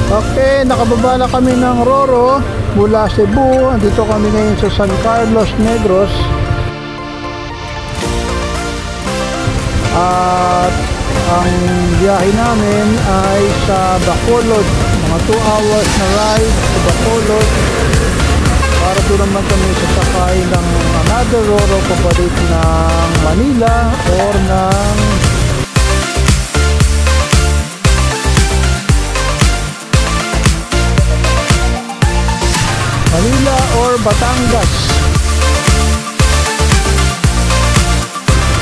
Okay, nakababa na kami ng Roro mula Cebu. Dito kami ngayon sa San Carlos Negros. At ang biyahe namin ay sa Bacolod. Mga 2 hours na ride sa Bacolod. Para doon naman kami sasakay ng another Roro pabalik ng Manila or ng Manila or Batangas.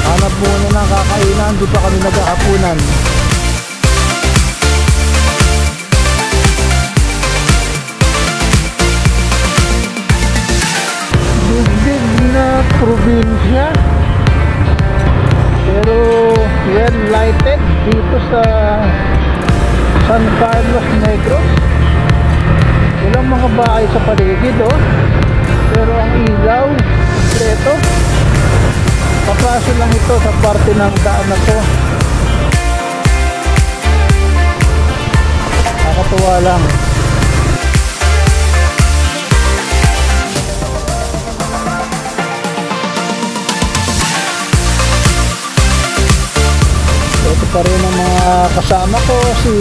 Hanap muna ng kakainan, di pa kami naghahapunan. Big na probinsya, pero well lighted dito sa San Carlos Negros. Walang mga bahay sa paligid, oh. Pero ang ilaw kompleto. Papaso lang ito sa parte ng daan na to. Nakakatuwa lang. Ito pa rin ang mga kasama ko, si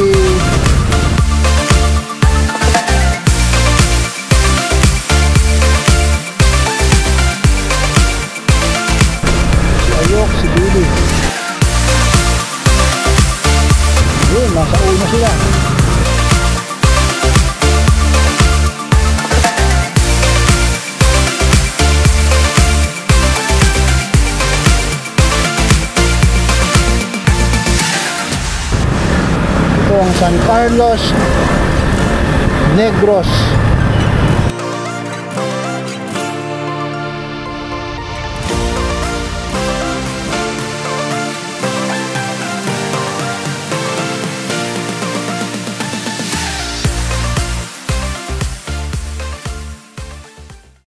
si Billy. Yun, nasa una sila. Ito ang San Carlos Negros.